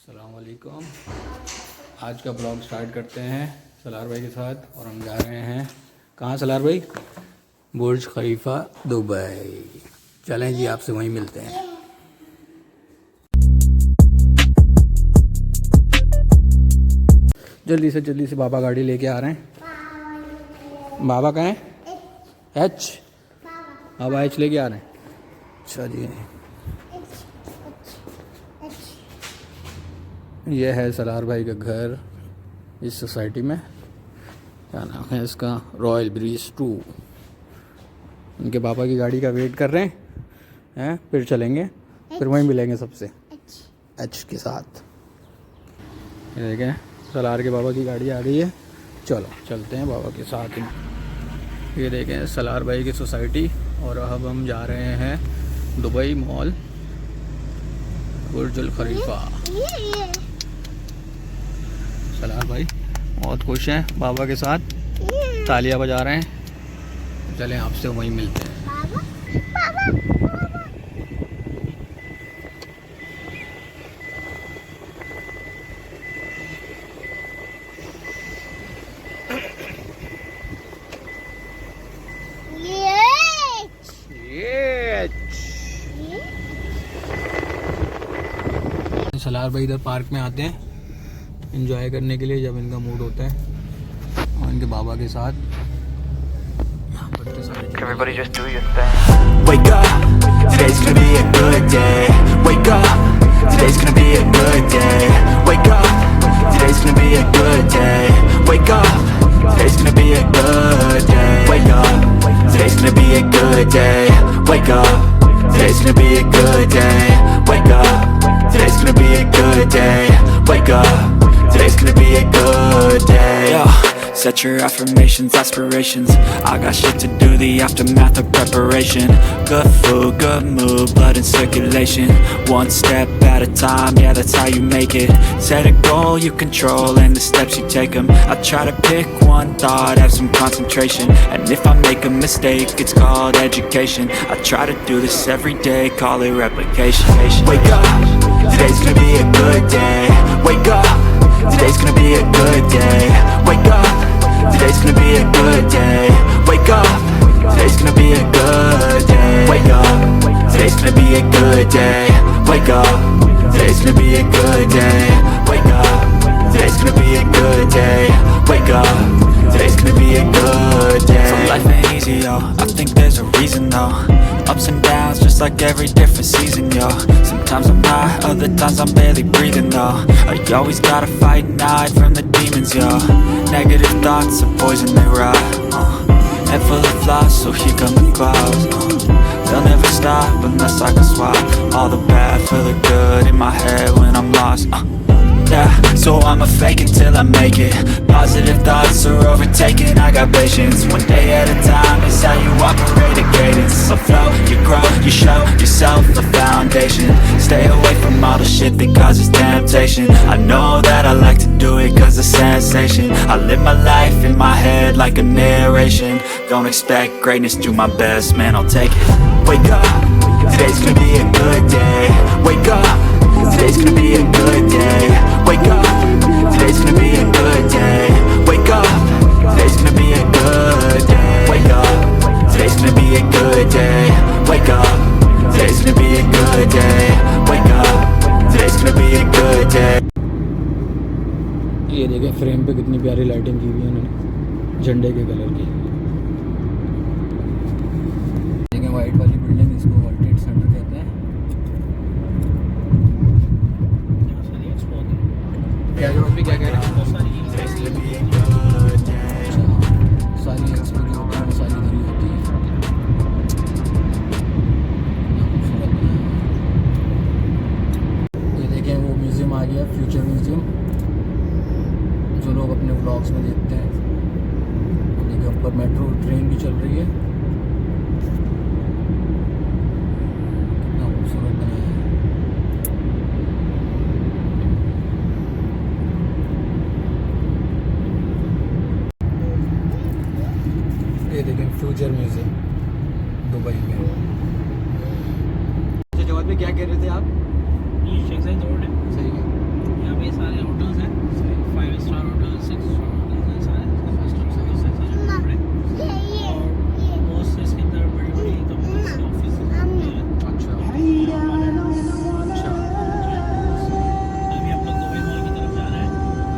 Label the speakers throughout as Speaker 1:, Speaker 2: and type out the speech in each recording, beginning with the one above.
Speaker 1: अस्सलाम वालेकुम। आज का ब्लॉग स्टार्ट करते हैं सलार भाई के साथ और हम जा रहे हैं कहाँ सलार भाई? बुर्ज खलीफा दुबई। चलें जी, आपसे वहीं मिलते हैं। जल्दी से बाबा गाड़ी लेके आ रहे हैं। बाबा कहाँ हैं? एच बाबा एच लेके आ रहे हैं। अच्छा जी, यह है सलार भाई का घर इस सोसाइटी में। क्या नाम है इसका? Royal breeze 2। उनके पापा की गाड़ी का वेट कर रहे हैं, फिर चलेंगे, फिर वहीं मिलेंगे सबसे एच के साथ। ये देखें सलार के बाबा की गाड़ी आ गई है, चलो चलते हैं बाबा के साथ ही। ये देखें सलार भाई की सोसाइटी और अब हम जा रहे हैं दुबई मॉल बुर्ज खलीफा। सलार भाई बहुत खुश हैं बाबा के साथ, तालियां बजा रहे हैं। चलें आपसे वहीं मिलते हैं। सलार भाई इधर पार्क में आते हैं एंजॉय करने के लिए जब इनका मूड होता है, और इनके बाबा के साथ यहाँ पर तो सारे
Speaker 2: Everybody just do your thing. Wake up, today's gonna be a good day. Wake up, today's gonna be a good day. Wake up, today's gonna be a good day. Wake up, today's gonna be a good day. Wake up, today's gonna be a good day. Wake up, today's gonna be a good day. Wake up, today's gonna be a good day. Wake up, today's gonna be a good day. Yo, set your affirmations, aspirations. I got shit to do, the aftermath of preparation. Good food, good mood, blood in circulation. One step at a time, yeah, that's how you make it. Set a goal you control and the steps you take them. I try to pick one thought, have some concentration. And if I make a mistake, it's called education. I try to do this every day, call it replication. Wake up, today's gonna be a good day. Wake up, today's gonna be a good day. Wake up, today's gonna be a good day. Wake up, today's gonna be a good day. Wake up, today's gonna be a good day. Wake up, today's gonna be a good day. Wake up, today's gonna be a good day. Wake up, today's gonna be a good day. So life ain't easy, yo, I think there's a reason though. Ups and downs, just like every different season, yo. Sometimes I'm high, other times I'm barely breathing, though. You always gotta fight and hide from the demons, yo. Negative thoughts are poison, they rot. Head full of flies, so here come the clouds. They'll never stop unless I can swap all the bad for the good in my head when I'm lost. Yeah, so I'ma fake it till I make it. Positive thoughts are overtaken, I got patience. One day at a time is how you operate a cadence. So flow, you grow, you show yourself a foundation. Stay away from all the shit that causes temptation. I know that I like to do it cause it's sensation. I live my life in my head like a narration. Don't expect greatness, do my best, man, I'll take it. Wake up, today's gonna be a good day. Wake up, today's gonna be a good day. Wake up, today's gonna be a good day. Wake up, today's gonna be a good day. Wake up, today's gonna be a good day. Wake up, today's gonna be a good day. Wake up, today's gonna be a good day.
Speaker 1: ये देखें frame पे कितनी प्यारी lighting की हुई है उन्होंने, झंडे के कलर की। देखें वाइट वाली बिल्डिंग, इसको वर्ल्ड ट्रेड सेंटर कहते हैं। क्या जो भी क्या कह रहे हैं, सारी एक्सपोरी होती है, सारी धरी होती है। ये देखें वो म्यूज़ियम आ गया, फ्यूचर म्यूज़ियम, जो लोग अपने व्लॉग्स में देखते हैं। देखिए ऊपर मेट्रो ट्रेन भी चल रही है, कितना खूबसूरत बनाया है। ये देखें फ्यूचर म्यूज़ियम दुबई में। जवाब में क्या कह रहे थे आप?
Speaker 3: शेख साइड रोड है।
Speaker 1: सही है।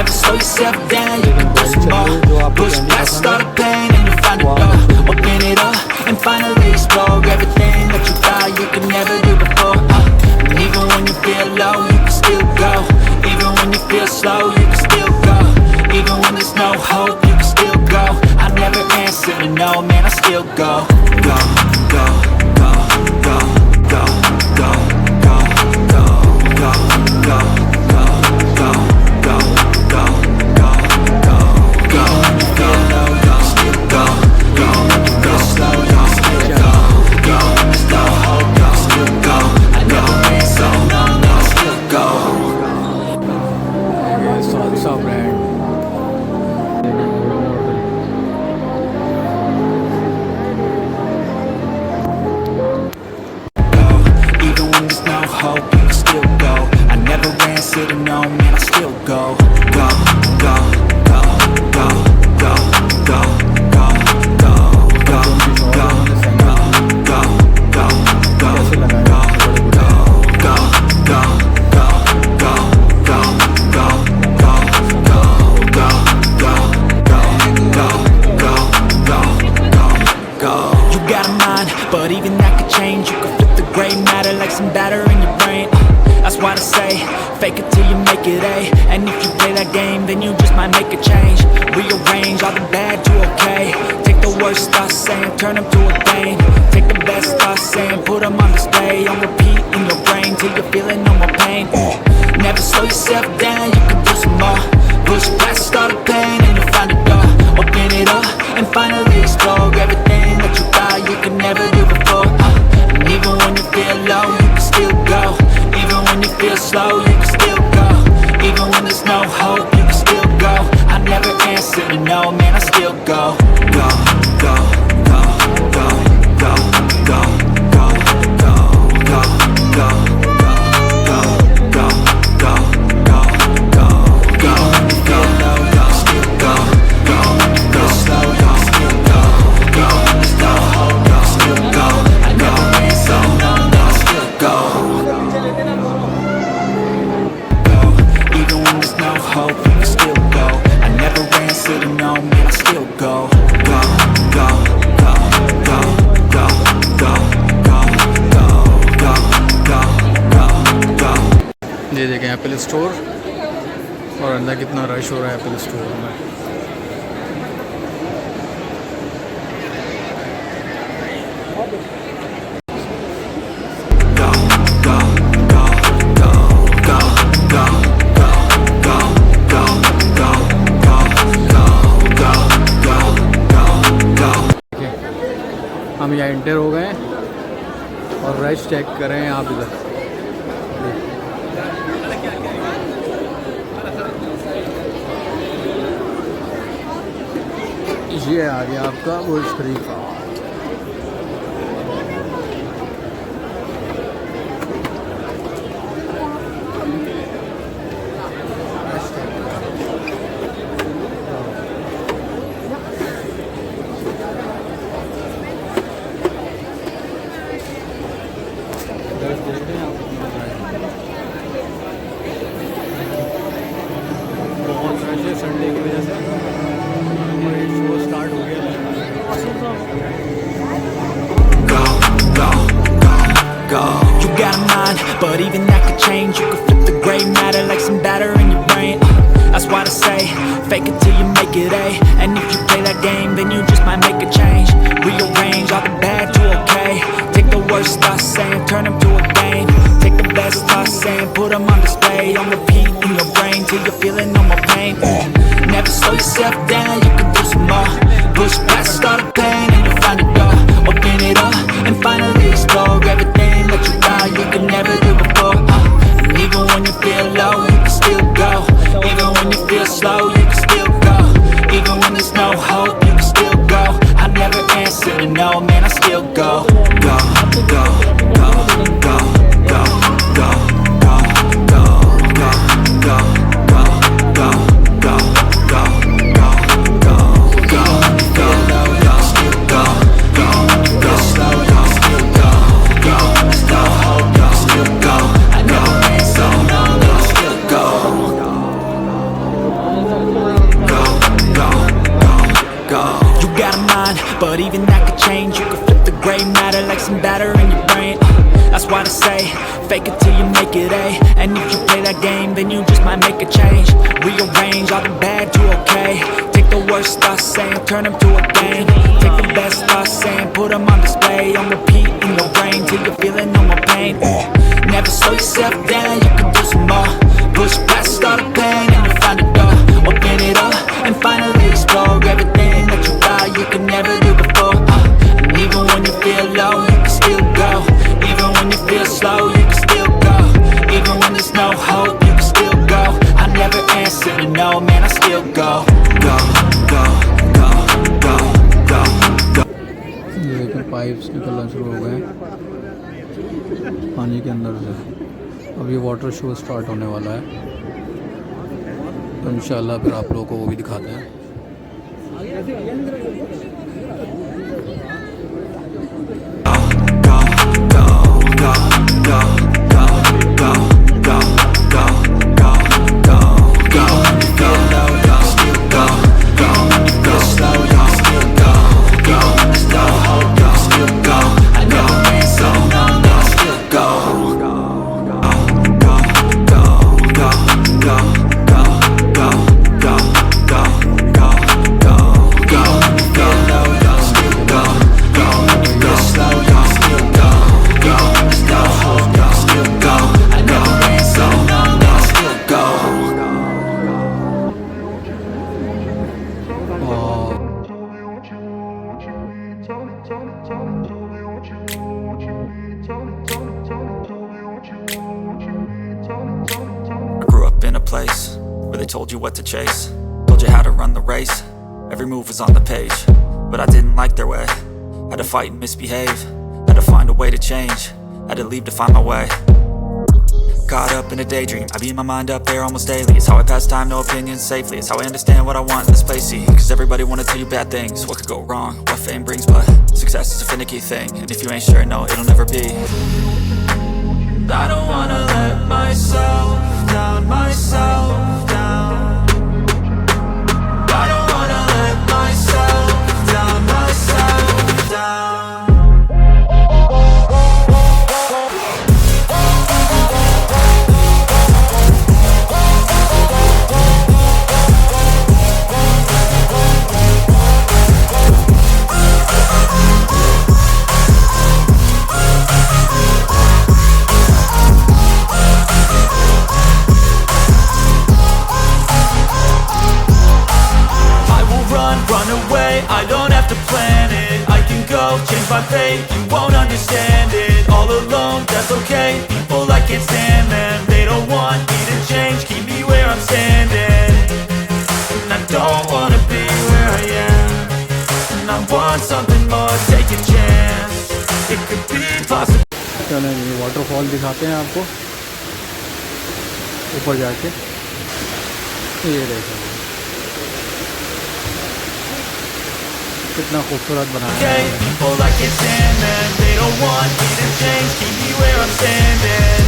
Speaker 2: Never slow yourself down, you can do some more. Push past all the pain and you'll find a door. Open it up and finally explore everything that you thought you could never do before. And even when you feel low, you can still go. Even when you feel slow, you can still go. Even when there's no hope, you can still go. I never answer to no, man, I still go. Go, go, go, go, go, go, go, go, go, go, go, go, go, go, go, go, go, go, go, still go, go, go, slow, go, still go, go, slow, go, still go. I never answer to no, no, I still go.
Speaker 1: salsa brand.
Speaker 2: Even when there's no hope, you can still go. I never answer to no, man, I still go. Go, go, go, go, go, go, go, go, go, go, go, go, go, go, you got a mind, but even that could change. You can flip the gray matter like some batter in your brain. That's why I say, fake it till you make it A. And if you play that game, then you just might make a change. Rearrange all the bad to okay. Take the worst thoughts saying, turn them to a game. Take the best thoughts saying, put them on display. On repeat in your brain till you're feeling no more pain. Never slow yourself down, you can do some more. Push past all the pain and you'll find a door. Open it up and finally explore everything that you thought you could never do before. And even when you feel low, you can still go. Even when you feel slow, you can still go. Even when there's no hope, you can still go. I never answer to no, man, I still go. Go, go, go, go, go, go, go, go, go, go, go, go, go, go, go, go, go, go, still go, go, go, slow, go, still go, go, slow, go, still go. I never answer to no, no, I still go. Even when there's no hope, you can still go. I never answer to no, man, I still go. Go, go, go, go, go, go, go, go, go, go, go, go.
Speaker 1: ये देखें Apple store और अंदर कितना rush हो रहा है Apple store में.
Speaker 2: Go, go, go, go, go, go, go, go, go, go, go, go, go, go, go.
Speaker 1: हम यहाँ इंटर हो गए और रश चेक कर रहे हैं आप इधर. ये आ गया आपका बुर्ज खलीफा. बहुत रश है संडे की वजह से और ये शो स्टार्ट हो गया.
Speaker 2: Go, go, go, go. You got a mind, but even that could change. You could flip the gray matter like some batter in your brain. That's why I say, fake it till you make it A. And if you play that game, then you just might make a change. Rearrange all the bad to okay. Take the worst thoughts saying, turn them to a game. Take the best thoughts saying, put them on display. On repeat in your brain till you're feeling no more pain. Never slow yourself down, you can do some more. Push past all the pain and you'll find a door. Open it up and finally explore everything that you thought you could never do before. And even when you feel low, you can still go. Even when you feel slow, you can still go. Even when there's no hope, you can still go. I never answer to no, man, I still go. Go, go, go, go, go, go, go, go, go, go, go, go, go, go, go, go, go, go, go, still go, go, go, slow, go, still go, like some batter in your brain. That's why I say, fake it till you make it A. And if you play that game, then you just might make a change. Rearrange all the bad to okay. Take the worst thoughts saying, turn them to a game. Take the best thoughts saying, put them on display. On repeat in your brain till you're feeling no more pain. Never slow yourself down, you can do some more. Push past all the pain and you find a door. Open it up and finally explore everything that you thought you could never do before. And even when you feel low, you can still go. Even when you feel slow, you can still go. Even when there's no hope, you can still go. I never answer to no, man, I still go. Go, go, go, go, go, go.
Speaker 1: ये देखिए pipes निकलना शुरू हो गए हैं पानी के अंदर से। अब ये वाटर शो स्टार्ट होने वाला है, तो इंशाल्लाह फिर आप लोगों को वो भी दिखाते हैं।
Speaker 2: Place where they told you what to chase, told you how to run the race. Every move was on the page, but I didn't like their way. Had to fight and misbehave, had to find a way to change, had to leave to find my way. Caught up in a daydream, I beat my mind up there almost daily. It's how I pass time, no opinions safely. It's how I understand what I want in this place, see. Cause everybody wanna tell you bad things, what could go wrong, what fame brings. But success is a finicky thing, and if you ain't sure, no, it'll never be. I don't wanna let myself down, myself down. I don't wanna let myself down, myself down. Run away, I don't have to plan it. I can go, change my fate, you won't understand it. All alone, that's okay, people I can't stand them. They don't want me to change, keep me where I'm standing. And I don't wanna be where I am, and I want something more, take a chance. It could be possible.
Speaker 1: चलें ये waterfall दिखाते हैं आपको ऊपर जाके। ये देखो कितना खूबसूरत बनाया है।
Speaker 2: People I can't stand them, they don't want me to change, keep me where I'm standing.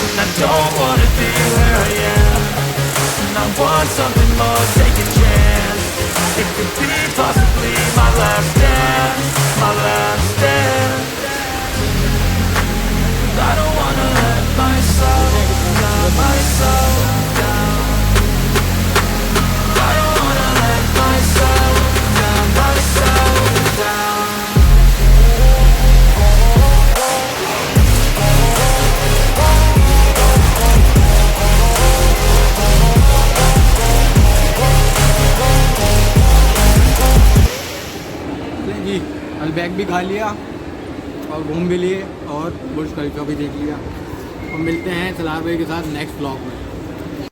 Speaker 2: And I don't wanna be where I am, and I want something more, take a chance. It could be possibly my last dance, my last dance. I don't wanna let myself down, myself down. I don't wanna let myself down, myself down.
Speaker 1: जी अलबैक भी खा लिया और घूम भी लिए और बुर्ज खलीफा भी देख लिया। और मिलते हैं सलार भाई के साथ नेक्स्ट व्लॉग में।